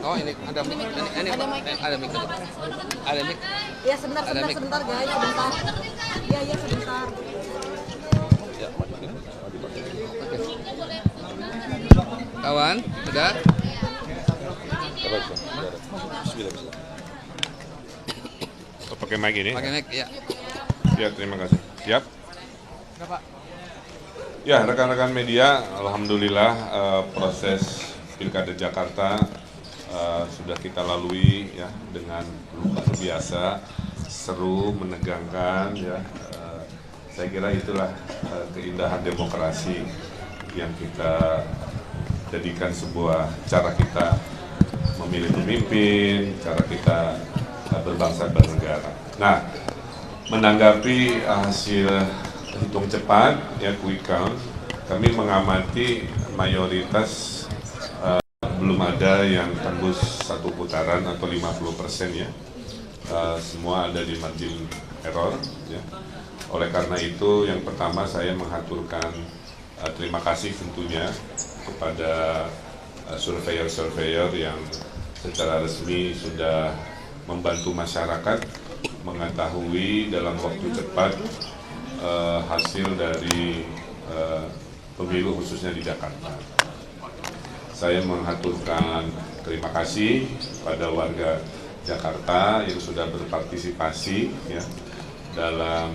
Oh ini ada ini ada mic. Ada mic. Ya sebentar guys, sebentar. Iya sebentar. Ya. Oke. Kawan, udah? Pakai mic ini? Pakai mic, ya. Ya, terima kasih. Siap? Udah, Pak. Ya, rekan-rekan media, alhamdulillah proses Pilkada Jakarta sudah kita lalui ya dengan luar biasa, seru, menegangkan ya. Saya kira itulah keindahan demokrasi yang kita jadikan sebuah cara kita memilih pemimpin, cara kita berbangsa dan bernegara. Nah, menanggapi hasil hitung cepat ya quick count, kami mengamati mayoritas belum ada yang tembus satu putaran atau 50% ya. Semua ada di margin error ya. Oleh karena itu yang pertama saya mengaturkan terima kasih tentunya kepada surveyor-surveyor yang secara resmi sudah membantu masyarakat mengetahui dalam waktu cepat hasil dari pemilu khususnya di Jakarta. Saya mengaturkan terima kasih pada warga Jakarta yang sudah berpartisipasi ya dalam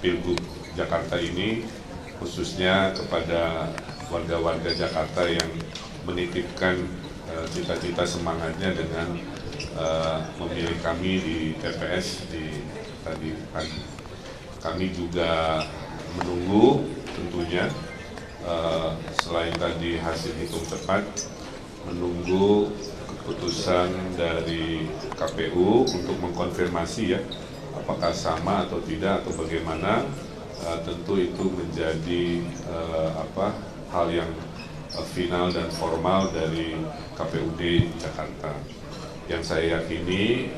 Pilgub Jakarta ini, khususnya kepada warga-warga Jakarta yang menitipkan cita-cita semangatnya dengan memilih kami di TPS di tadi pagi. Kami juga menunggu tentunya selain tadi hasil hitung cepat, menunggu keputusan dari KPU untuk mengkonfirmasi ya apakah sama atau tidak atau bagaimana. Tentu itu menjadi hal yang final dan formal dari KPUD Jakarta. Yang saya yakini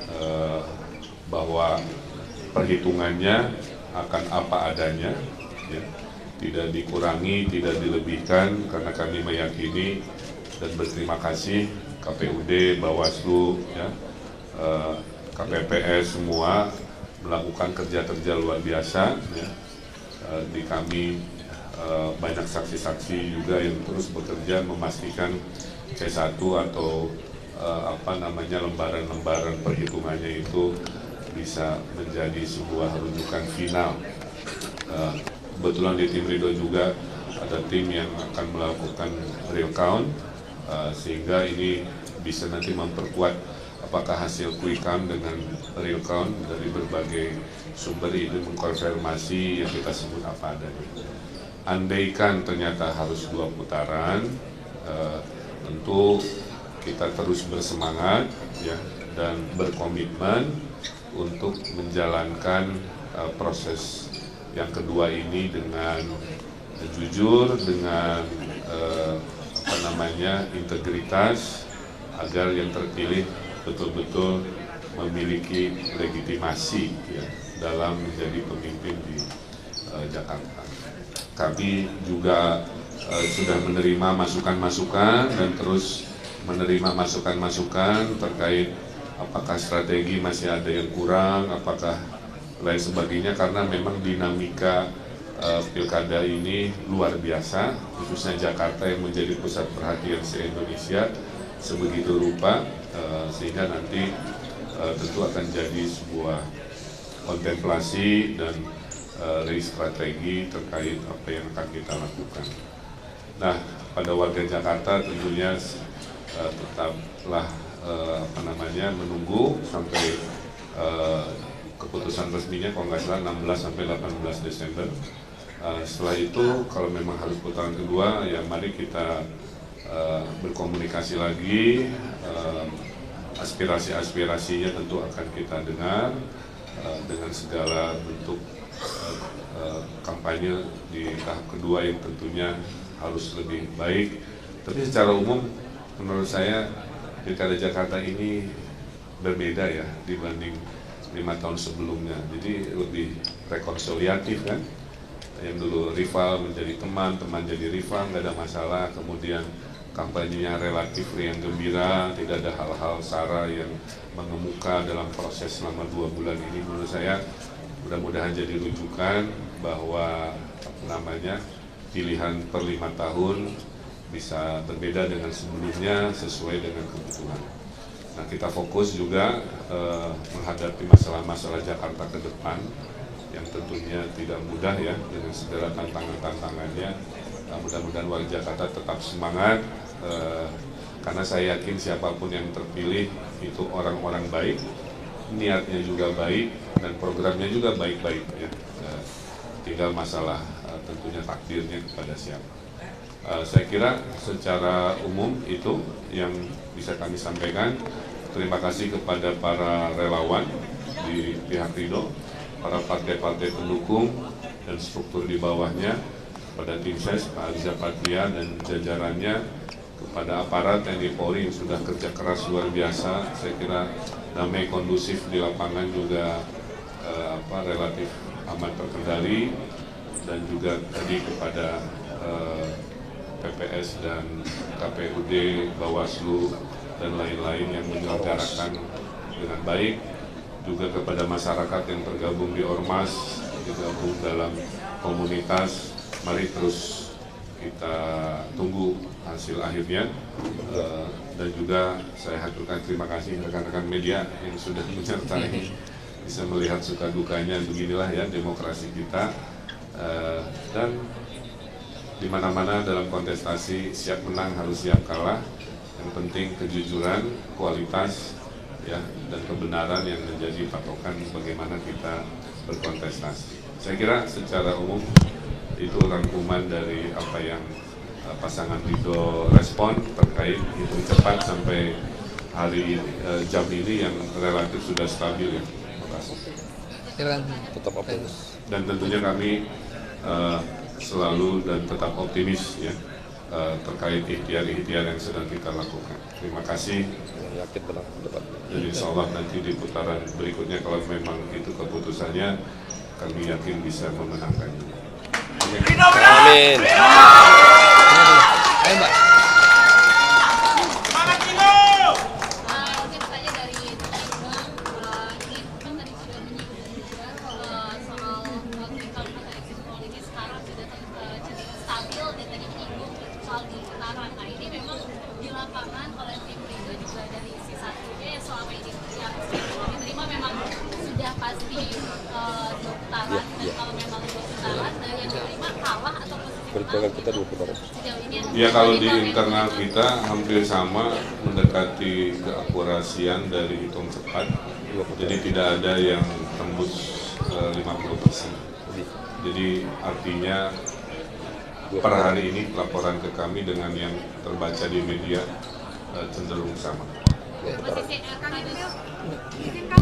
bahwa perhitungannya akan apa adanya, ya, tidak dikurangi, tidak dilebihkan, karena kami meyakini dan berterima kasih KPUD, Bawaslu, ya, KPPS semua melakukan kerja-kerja luar biasa. Ya. Di kami banyak saksi-saksi juga yang terus bekerja memastikan C1 atau lembaran-lembaran perhitungannya itu bisa menjadi sebuah rujukan final. Kebetulan di tim Ridho juga ada tim yang akan melakukan real count, sehingga ini bisa nanti memperkuat apakah hasil quick count dengan real count dari berbagai sumber ini mengkonfirmasi yang kita sebut apa adanya. Andaikan ternyata harus 2 putaran, tentu kita terus bersemangat ya dan berkomitmen untuk menjalankan proses yang kedua ini dengan jujur, dengan integritas, agar yang terpilih betul-betul memiliki legitimasi ya, dalam menjadi pemimpin di Jakarta. Kami juga sudah menerima masukan-masukan dan terus menerima masukan-masukan terkait apakah strategi masih ada yang kurang, apakah lain sebagainya, karena memang dinamika pilkada ini luar biasa, khususnya Jakarta yang menjadi pusat perhatian se-Indonesia sebegitu rupa, sehingga nanti tentu akan jadi sebuah kontemplasi dan strategi terkait apa yang akan kita lakukan. Nah, pada warga Jakarta tentunya tetaplah menunggu sampai keputusan resminya, kalau nggak salah 16 sampai 18 Desember. Setelah itu kalau memang harus putaran kedua, ya mari kita berkomunikasi lagi, aspirasi-aspirasinya tentu akan kita dengar dengan segala bentuk kampanye di tahap kedua yang tentunya harus lebih baik. Tapi secara umum menurut saya Pilkada Jakarta ini berbeda ya dibanding 5 tahun sebelumnya. Jadi lebih rekonsiliatif kan. Yang dulu rival menjadi teman, teman jadi rival, nggak ada masalah. Kemudian kampanyenya relatif riang gembira, tidak ada hal-hal sara yang mengemuka dalam proses selama 2 bulan ini. Menurut saya mudah-mudahan jadi rujukan bahwa pilihan per 5 tahun bisa berbeda dengan sebelumnya sesuai dengan kebutuhan. Nah, kita fokus juga menghadapi masalah-masalah Jakarta ke depan yang tentunya tidak mudah ya, dengan segala tantangan-tantangannya. Mudah-mudahan warga Jakarta tetap semangat, karena saya yakin siapapun yang terpilih itu orang-orang baik, niatnya juga baik, dan programnya juga baik-baik ya. Tinggal masalah tentunya takdirnya kepada siapa. Saya kira secara umum itu yang bisa kami sampaikan. Terima kasih kepada para relawan di pihak Ridho, para partai-partai pendukung dan struktur di bawahnya, pada tim ses, Pak Ariza Patria dan jajarannya, kepada aparat TNI Polri yang sudah kerja keras luar biasa. Saya kira damai kondusif di lapangan juga relatif aman terkendali, dan juga tadi kepada PPS dan KPUD, Bawaslu, dan lain-lain yang menyelenggarakan dengan baik, juga kepada masyarakat yang tergabung di Ormas, tergabung dalam komunitas. Mari terus kita tunggu hasil akhirnya, dan juga saya haturkan terima kasih rekan-rekan media yang sudah menyertai, bisa melihat suka dukanya. Beginilah ya demokrasi kita, dan di mana-mana dalam kontestasi siap menang harus siap kalah. Yang penting kejujuran, kualitas ya, dan kebenaran yang menjadi patokan bagaimana kita berkontestasi. Saya kira secara umum itu rangkuman dari apa yang pasangan Ridho respon terkait hitung cepat sampai hari jam ini yang relatif sudah stabil ya. Terima kasih. Tetap optimis. Dan tentunya kami selalu dan tetap optimis ya terkait ikhtiar-ikhtiar yang sedang kita lakukan. Terima kasih. Yakin menang depan. Dan insya Allah nanti di putaran berikutnya kalau memang itu keputusannya, kami yakin bisa memenangkannya. Amin. Ayo Mbak. Mungkin saya dari teman-teman, ini kan tadi sudah menyinggung juga soal quick count atau exit poll ini sekarang sudah cenderung stabil, dan tadi menyinggung soal di putaran. Nah, ini memang di lapangan oleh tim Ridho juga dari sisi satunya yang selama ini yang diterima memang sudah pasti 2 putaran, dan kalau memang 2 putaran yang diterima kalah atau posisi Perhitungan kita 2 putaran. sejauh ini Ya, kalau di internal kita hampir sama, mendekati keakurasian dari hitung cepat. Jadi tidak ada yang tembus 50%. Jadi artinya per hari ini laporan ke kami dengan yang terbaca di media cenderung sama. posisi Kang Emil, mungkin kan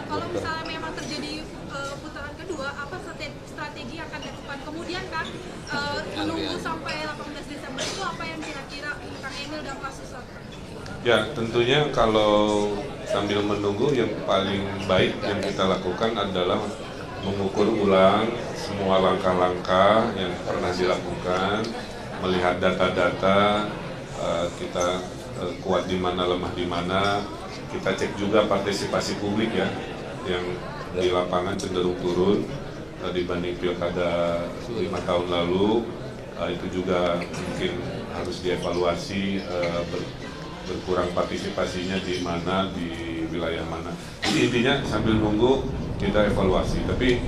kalau misalnya memang terjadi putaran kedua, apa strategi yang akan dilakukan? Kemudian kan menunggu sampai 18 Desember itu apa yang kira-kira Kang Emil dan Pak Susat? Ya, tentunya kalau sambil menunggu yang paling baik yang kita lakukan adalah mengukur ulang semua langkah-langkah yang pernah dilakukan, melihat data-data, kita kuat di mana, lemah di mana. Kita cek juga partisipasi publik ya, yang di lapangan cenderung turun dibanding pilkada 5 tahun lalu. Itu juga mungkin harus dievaluasi, berkurang partisipasinya di mana, di wilayah mana. Jadi intinya sambil nunggu kita evaluasi. Tapi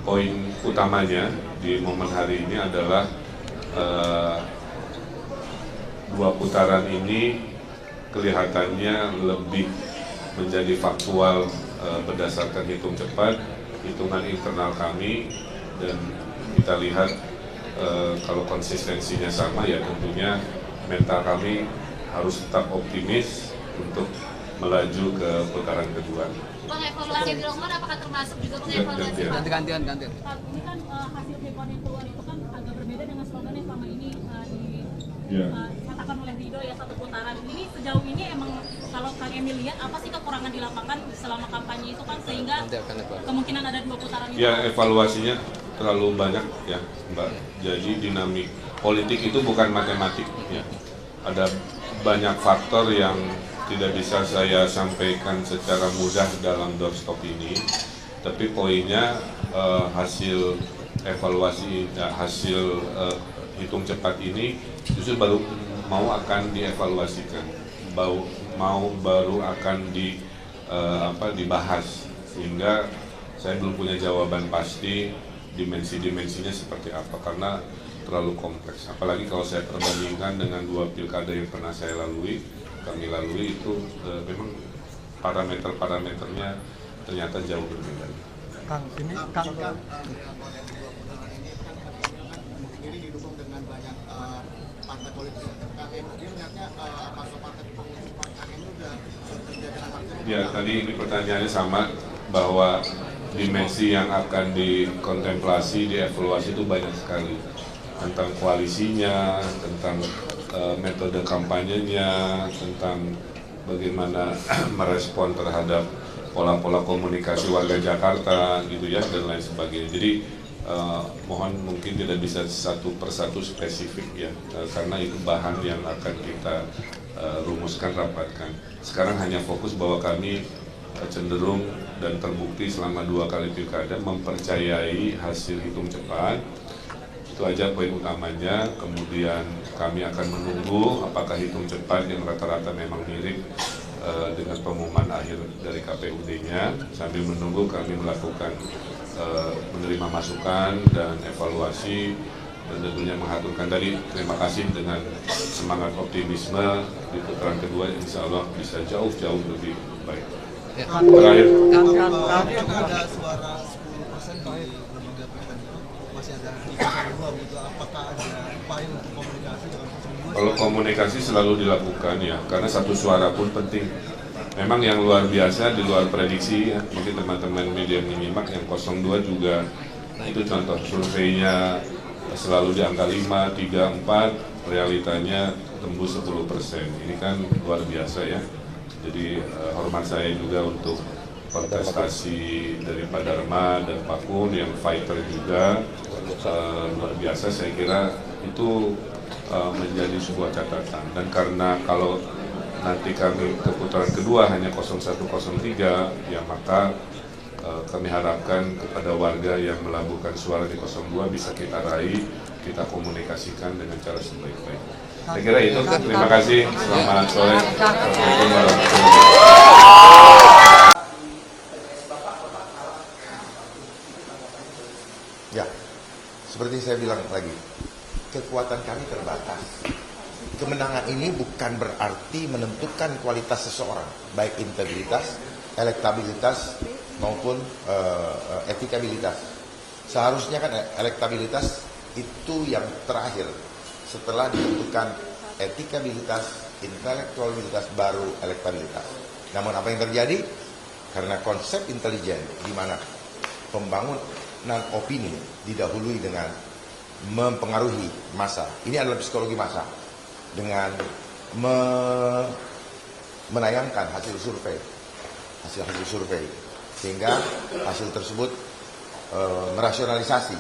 poin utamanya di momen hari ini adalah 2 putaran ini kelihatannya lebih menjadi faktual berdasarkan hitung cepat, hitungan internal kami, dan kita lihat kalau konsistensinya sama ya tentunya mental kami harus tetap optimis untuk melaju ke putaran kedua. Pengevaluasi yang dilakukan apakah termasuk juga pengevaluasi Pak? Gantian. Pak, ini kan hasil quick count yang keluar itu kan agak berbeda dengan slogan yang selama ini dikatakan oleh Ridho ya, 1 putaran. Ini sejauh ini emang kalau Kang Emil lihat apa sih kekurangan di lapangan selama kampanye itu kan sehingga kemungkinan ada 2 putaran itu? Ya, evaluasinya terlalu banyak ya Mbak. Jadi dinamik politik itu bukan matematik ya. ada banyak faktor yang tidak bisa saya sampaikan secara mudah dalam doorstop ini, tapi poinnya hasil evaluasi, hasil hitung cepat ini justru baru mau akan dievaluasikan, baru akan dibahas, sehingga saya belum punya jawaban pasti dimensi-dimensinya seperti apa karena terlalu kompleks. Apalagi kalau saya perbandingkan dengan 2 pilkada yang pernah kami lalui itu memang parameter-parameternya ternyata jauh berbeda. Kang, ini Kang ini didukung dengan banyak partai politik. Kang Emil melihatnya apakah partai pengusung Kang Emil sudah bekerja dengan maksimal? Ya, tadi ini pertanyaannya sama, bahwa dimensi yang akan dikontemplasi, dievaluasi itu banyak sekali, tentang koalisinya, tentang metode kampanyenya, tentang bagaimana merespon terhadap pola-pola komunikasi warga Jakarta gitu ya, dan lain sebagainya. Jadi mohon mungkin tidak bisa satu persatu spesifik ya, karena itu bahan yang akan kita rumuskan, rapatkan. Sekarang hanya fokus bahwa kami cenderung dan terbukti selama 2 kali pilkada mempercayai hasil hitung cepat. Itu aja poin utamanya. Kemudian kami akan menunggu apakah hitung cepat yang rata-rata memang mirip dengan pengumuman akhir dari KPUD-nya. Sambil menunggu kami melakukan menerima masukan dan evaluasi, dan tentunya mengaturkan tadi. Terima kasih dengan semangat optimisme di putaran kedua, insya Allah bisa jauh-jauh lebih baik. Terakhir, ada suara 10% di lembaga pilkada itu masih ada di 02 gitu. Apakah ada upaya untuk komunikasi dengan 02? kalau komunikasi selalu dilakukan ya, karena satu suara pun penting. Memang yang luar biasa di luar prediksi ya, mungkin teman-teman media menyimak yang 02 juga, itu contoh surveinya selalu di angka 5, 3, 4, realitanya tembus 10%. Ini kan luar biasa ya. Jadi hormat saya juga untuk kontestasi dari Pak Dharma dan Pak Kun yang fighter juga, luar biasa. Saya kira itu menjadi sebuah catatan, dan karena kalau nanti kami ke putaran kedua hanya 0103 ya, maka kami harapkan kepada warga yang melabuhkan suara di 02 bisa kita raih, kita komunikasikan dengan cara sebaik-baiknya. Saya kira itu. Terima kasih. Selamat sore. Assalamualaikum warahmatullahi wabarakatuh. Ya, seperti saya bilang lagi, kekuatan kami terbatas. Kemenangan ini bukan berarti menentukan kualitas seseorang, baik integritas, elektabilitas, maupun etikabilitas. Seharusnya kan elektabilitas itu yang terakhir. Setelah ditentukan etikabilitas, intelektualitas, baru elektabilitas. Namun apa yang terjadi? Karena konsep intelijen di mana pembangunan opini didahului dengan mempengaruhi massa. Ini adalah psikologi massa. Dengan menayangkan hasil survei, sehingga hasil tersebut merasionalisasi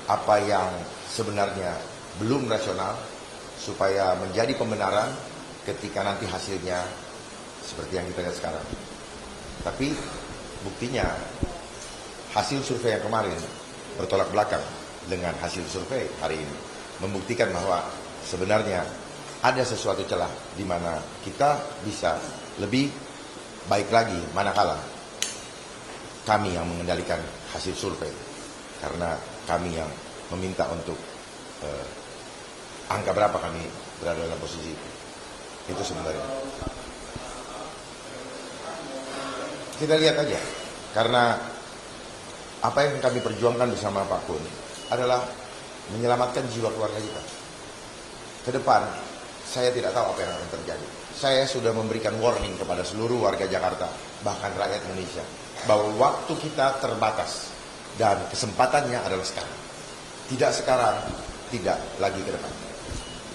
apa yang sebenarnya belum rasional, supaya menjadi pembenaran ketika nanti hasilnya seperti yang kita lihat sekarang. Tapi buktinya hasil survei yang kemarin bertolak belakang dengan hasil survei hari ini, membuktikan bahwa sebenarnya ada sesuatu celah di mana kita bisa lebih baik lagi manakala kami yang mengendalikan hasil survei, karena kami yang meminta untuk angka berapa kami berada dalam posisi itu. Itu sebenarnya. Kita lihat aja, karena apa yang kami perjuangkan bersama Pak Kun adalah menyelamatkan jiwa keluarga kita. Ke depan, saya tidak tahu apa yang akan terjadi. Saya sudah memberikan warning kepada seluruh warga Jakarta, bahkan rakyat Indonesia, bahwa waktu kita terbatas dan kesempatannya adalah sekarang. Tidak sekarang, tidak lagi ke depan.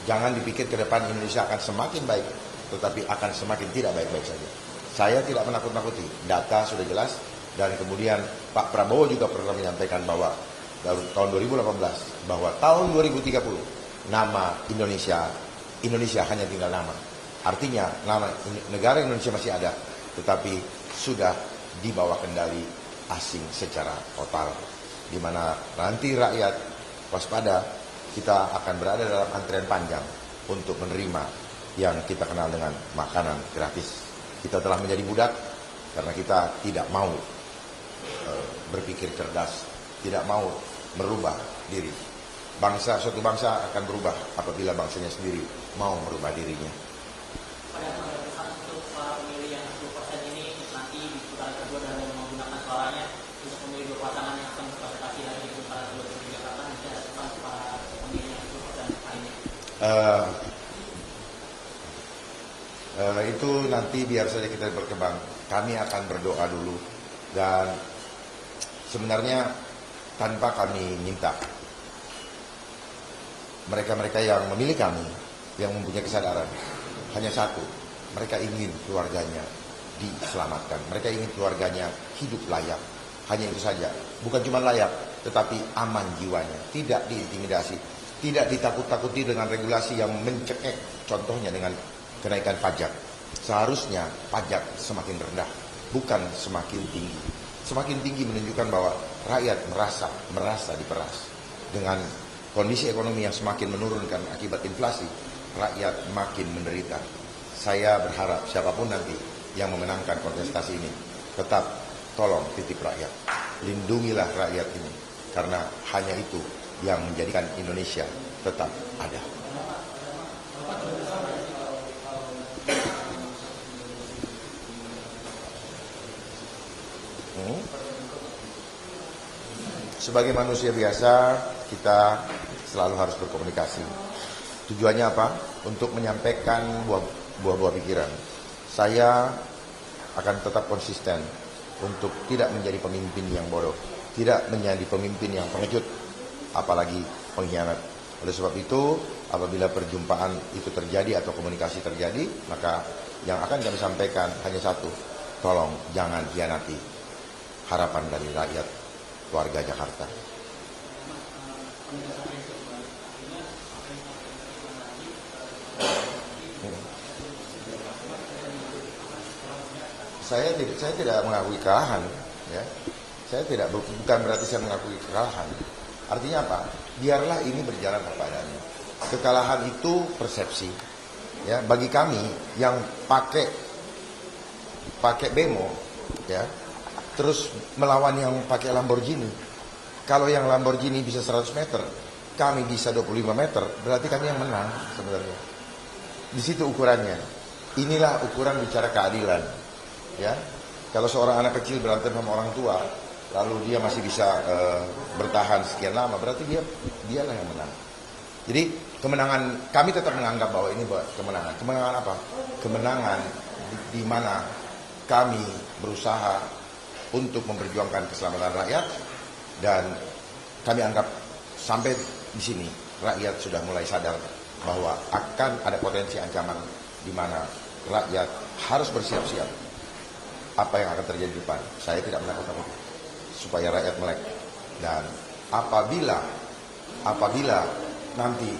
Jangan dipikir ke depan Indonesia akan semakin baik, tetapi akan semakin tidak baik-baik saja. Saya tidak menakut-nakuti, data sudah jelas, dan kemudian Pak Prabowo juga pernah menyampaikan bahwa tahun 2018, bahwa tahun 2030 nama Indonesia Indonesia hanya tinggal nama. Artinya nama negara Indonesia masih ada, tetapi sudah di bawah kendali asing secara total. Di mana nanti rakyat waspada, kita akan berada dalam antrian panjang untuk menerima yang kita kenal dengan makanan gratis. Kita telah menjadi budak karena kita tidak mau berpikir cerdas, tidak mau merubah diri. Suatu bangsa akan berubah apabila bangsanya sendiri mau merubah dirinya. Pada saat untuk para pemilih yang 10% ini nanti di putaran kedua dan menggunakan suaranya untuk memilih dua pasangan yang akan berkontestasi lagi di putaran kedua di Jakarta, nanti ada pesan para pemilih yang 10% lainnya. Itu nanti biar saja kita berkembang. Kami akan berdoa dulu, dan sebenarnya tanpa kami minta, mereka-mereka yang memilih kami, yang mempunyai kesadaran, hanya satu, mereka ingin keluarganya diselamatkan, mereka ingin keluarganya hidup layak, hanya itu saja. Bukan cuma layak, tetapi aman jiwanya, tidak diintimidasi, tidak ditakut-takuti dengan regulasi yang mencekek, contohnya dengan kenaikan pajak. Seharusnya pajak semakin rendah, bukan semakin tinggi. Semakin tinggi menunjukkan bahwa rakyat merasa diperas. Dengan kondisi ekonomi yang semakin menurunkan akibat inflasi, rakyat makin menderita. Saya berharap siapapun nanti yang memenangkan kontestasi ini, tetap tolong titip rakyat. Lindungilah rakyat ini, karena hanya itu yang menjadikan Indonesia tetap ada. Sebagai manusia biasa, kita selalu harus berkomunikasi. Tujuannya apa? Untuk menyampaikan buah-buah pikiran. Saya akan tetap konsisten untuk tidak menjadi pemimpin yang bodoh, tidak menjadi pemimpin yang pengecut, apalagi pengkhianat. Oleh sebab itu, apabila perjumpaan itu terjadi atau komunikasi terjadi, maka yang akan kami sampaikan hanya satu: tolong jangan khianati harapan dari rakyat warga Jakarta. Saya tidak mengakui kekalahan, ya. Bukan berarti saya mengakui kekalahan. Artinya apa? Biarlah ini berjalan apa adanya. Kekalahan itu persepsi. Ya, bagi kami yang pakai bemo, ya, terus melawan yang pakai Lamborghini. Kalau yang Lamborghini bisa 100 meter, kami bisa 25 meter, berarti kami yang menang sebenarnya. Di situ ukurannya. Inilah ukuran bicara keadilan. Ya, kalau seorang anak kecil berantem sama orang tua, lalu dia masih bisa bertahan sekian lama, berarti dialah yang menang. Jadi kemenangan, kami tetap menganggap bahwa ini kemenangan. Kemenangan apa? Kemenangan di mana kami berusaha untuk memperjuangkan keselamatan rakyat, dan kami anggap sampai di sini rakyat sudah mulai sadar bahwa akan ada potensi ancaman di mana rakyat harus bersiap-siap apa yang akan terjadi di depan. Saya tidak menakut-nakuti supaya rakyat melek, dan apabila nanti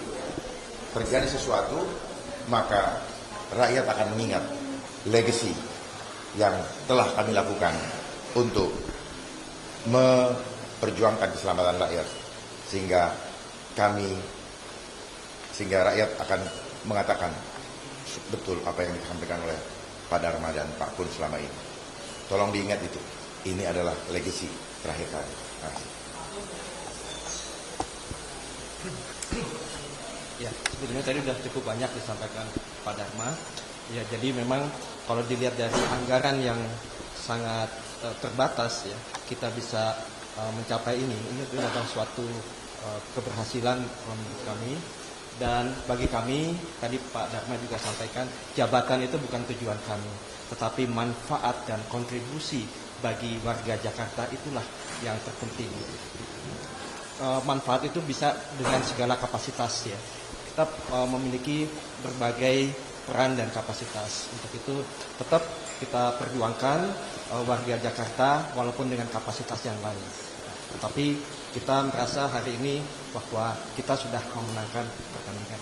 terjadi sesuatu, maka rakyat akan mengingat legacy yang telah kami lakukan untuk memperjuangkan keselamatan rakyat, sehingga rakyat akan mengatakan betul apa yang disampaikan oleh Pak Dharma dan Pak Kun selama ini. Tolong diingat itu. Ini adalah legacy terakhir kami. Ya, sebetulnya tadi sudah cukup banyak disampaikan Pak Dharma. Ya, jadi memang kalau dilihat dari anggaran yang sangat terbatas, ya, kita bisa mencapai ini adalah suatu keberhasilan menurut kami. Dan bagi kami, tadi Pak Dharma juga sampaikan, jabatan itu bukan tujuan kami, tetapi manfaat dan kontribusi bagi warga Jakarta itulah yang terpenting. Manfaat itu bisa dengan segala kapasitas, ya. Kita memiliki berbagai peran dan kapasitas. Untuk itu tetap kita perjuangkan warga Jakarta walaupun dengan kapasitas yang lain. Tetapi kita merasa hari ini bahwa kita sudah memenangkan pertandingan.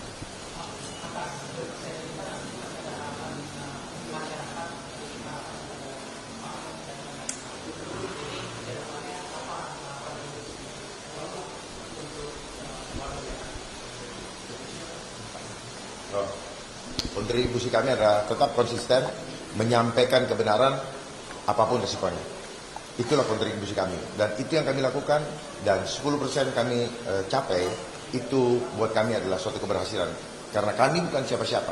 Kontribusi kami adalah tetap konsisten menyampaikan kebenaran apapun resikonya. Itulah kontribusi kami dan itu yang kami lakukan, dan 10% kami capai itu buat kami adalah suatu keberhasilan karena kami bukan siapa-siapa.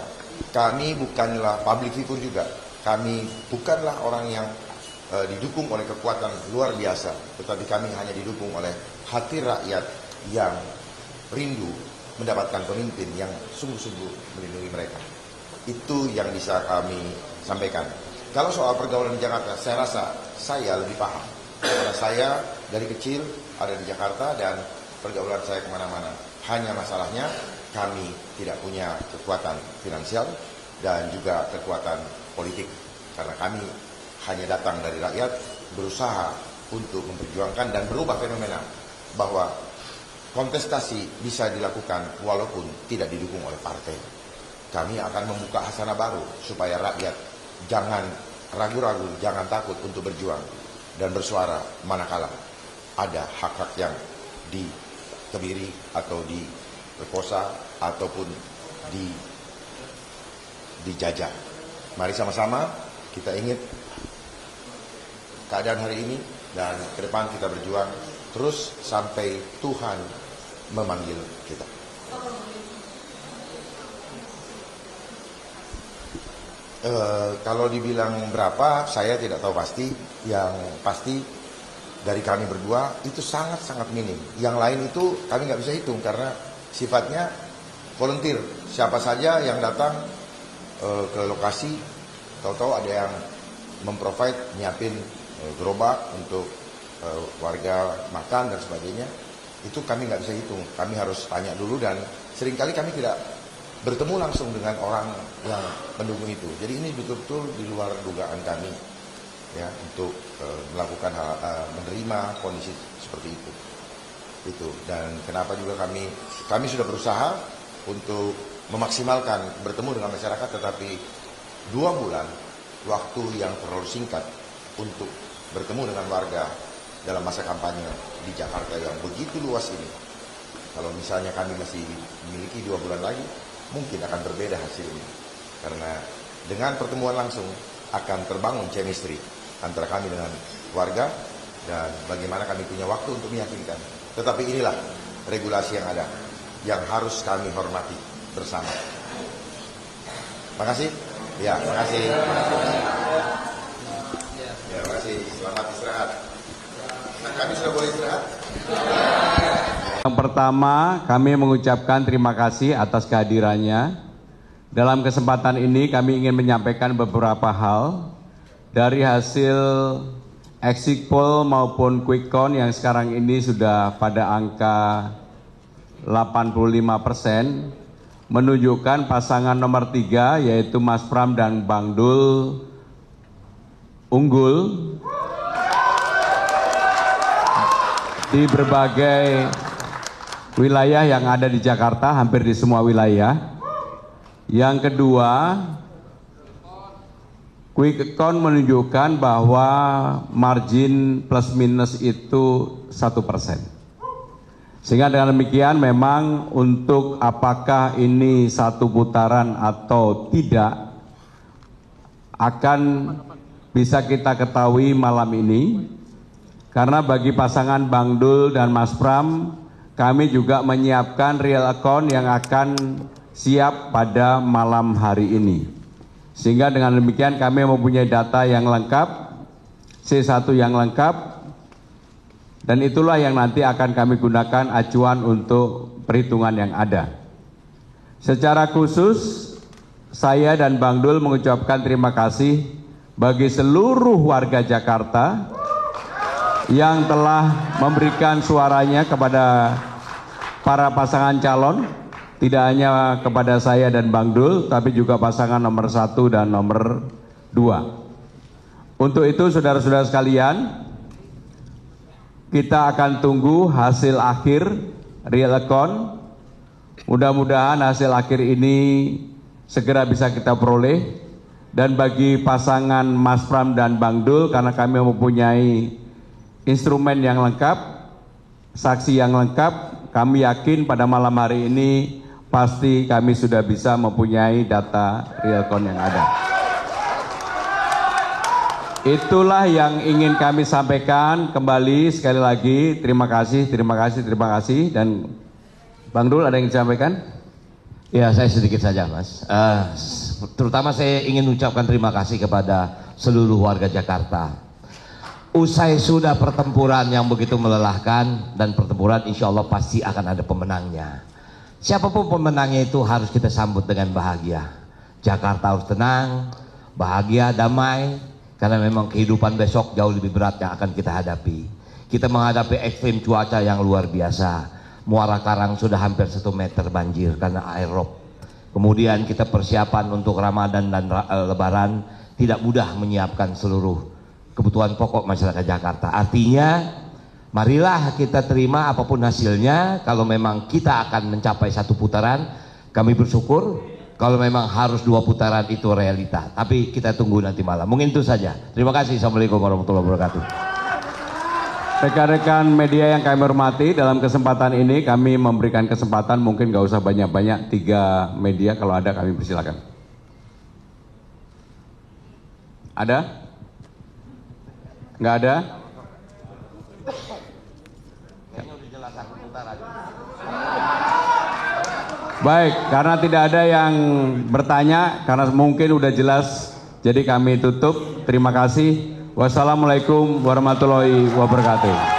Kami bukanlah public figure juga. Kami bukanlah orang yang didukung oleh kekuatan luar biasa, tetapi kami hanya didukung oleh hati rakyat yang rindu mendapatkan pemimpin yang sungguh-sungguh melindungi mereka. Itu yang bisa kami sampaikan. Kalau soal pergaulan di Jakarta, saya rasa saya lebih paham. Karena saya dari kecil ada di Jakarta dan pergaulan saya kemana-mana. Hanya masalahnya kami tidak punya kekuatan finansial dan juga kekuatan politik. Karena kami hanya datang dari rakyat, berusaha untuk memperjuangkan dan berubah fenomena bahwa kontestasi bisa dilakukan walaupun tidak didukung oleh partai. Kami akan membuka hasanah baru supaya rakyat jangan ragu-ragu, jangan takut untuk berjuang dan bersuara manakala ada hak-hak yang dikebiri atau diperkosa ataupun dijajah. Mari sama-sama kita ingat keadaan hari ini dan ke depan kita berjuang terus sampai Tuhan memanggil kita. Kalau dibilang berapa, saya tidak tahu pasti. Yang pasti dari kami berdua itu sangat-sangat minim. Yang lain itu kami nggak bisa hitung karena sifatnya volunteer. Siapa saja yang datang ke lokasi, tahu-tahu ada yang memprovide, nyiapin gerobak untuk warga makan dan sebagainya. Itu kami nggak bisa hitung. Kami harus tanya dulu dan seringkali kami tidak bertemu langsung dengan orang yang mendukung itu. Jadi ini betul-betul di luar dugaan kami ya untuk melakukan menerima kondisi seperti itu. Dan kenapa juga kami sudah berusaha untuk memaksimalkan bertemu dengan masyarakat, tetapi 2 bulan waktu yang terlalu singkat untuk bertemu dengan warga dalam masa kampanye di Jakarta yang begitu luas ini. Kalau misalnya kami masih memiliki 2 bulan lagi, mungkin akan berbeda hasilnya. Karena dengan pertemuan langsung akan terbangun chemistry antara kami dengan warga dan bagaimana kami punya waktu untuk meyakinkan. Tetapi inilah regulasi yang ada, yang harus kami hormati bersama. Makasih. Ya, makasih. Ya, makasih. Selamat istirahat. Nah, kami sudah boleh istirahat? Yang pertama, kami mengucapkan terima kasih atas kehadirannya. Dalam kesempatan ini kami ingin menyampaikan beberapa hal dari hasil exit poll maupun quick count yang sekarang ini sudah pada angka 85%, menunjukkan pasangan nomor 3 yaitu Mas Pram dan Bang Dul unggul di berbagai wilayah yang ada di Jakarta, hampir di semua wilayah. Yang kedua, quick count menunjukkan bahwa margin plus minus itu 1%. Sehingga dengan demikian memang untuk apakah ini satu putaran atau tidak akan bisa kita ketahui malam ini. Karena bagi pasangan Bang Dul dan Mas Pram, kami juga menyiapkan real account yang akan siap pada malam hari ini. Sehingga dengan demikian kami mempunyai data yang lengkap, C1 yang lengkap, dan itulah yang nanti akan kami gunakan acuan untuk perhitungan yang ada. Secara khusus, saya dan Bang Dul mengucapkan terima kasih bagi seluruh warga Jakarta yang telah memberikan suaranya kepada para pasangan calon, tidak hanya kepada saya dan Bang Dul, tapi juga pasangan nomor 1 dan nomor 2. Untuk itu saudara-saudara sekalian, kita akan tunggu hasil akhir real account. Mudah-mudahan hasil akhir ini segera bisa kita peroleh. Dan bagi pasangan Mas Pram dan Bang Dul, karena kami mempunyai instrumen yang lengkap, saksi yang lengkap, kami yakin pada malam hari ini pasti kami sudah bisa mempunyai data real count yang ada. Itulah yang ingin kami sampaikan. Kembali sekali lagi, terima kasih. Dan Bang Dul, ada yang disampaikan? Ya, saya sedikit saja, Mas. Terutama saya ingin ucapkan terima kasih kepada seluruh warga Jakarta. Usai sudah pertempuran yang begitu melelahkan, dan pertempuran insya Allah pasti akan ada pemenangnya. Siapapun pemenangnya itu harus kita sambut dengan bahagia. Jakarta harus tenang, bahagia, damai. Karena memang kehidupan besok jauh lebih berat yang akan kita hadapi. Kita menghadapi ekstrim cuaca yang luar biasa. Muara Karang sudah hampir 1 meter banjir karena air rob. Kemudian kita persiapan untuk Ramadan dan Lebaran, tidak mudah menyiapkan seluruh kebutuhan pokok masyarakat Jakarta. Artinya, marilah kita terima apapun hasilnya. Kalau memang kita akan mencapai 1 putaran, kami bersyukur. Kalau memang harus 2 putaran itu realita. Tapi kita tunggu nanti malam. Mungkin itu saja. Terima kasih. Assalamualaikum warahmatullahi wabarakatuh. Rekan-rekan media yang kami hormati, dalam kesempatan ini kami memberikan kesempatan, mungkin gak usah banyak-banyak, 3 media, kalau ada kami persilakan. Ada? Nggak ada? Baik, karena tidak ada yang bertanya, karena mungkin udah jelas, jadi kami tutup. Terima kasih. Wassalamualaikum warahmatullahi wabarakatuh.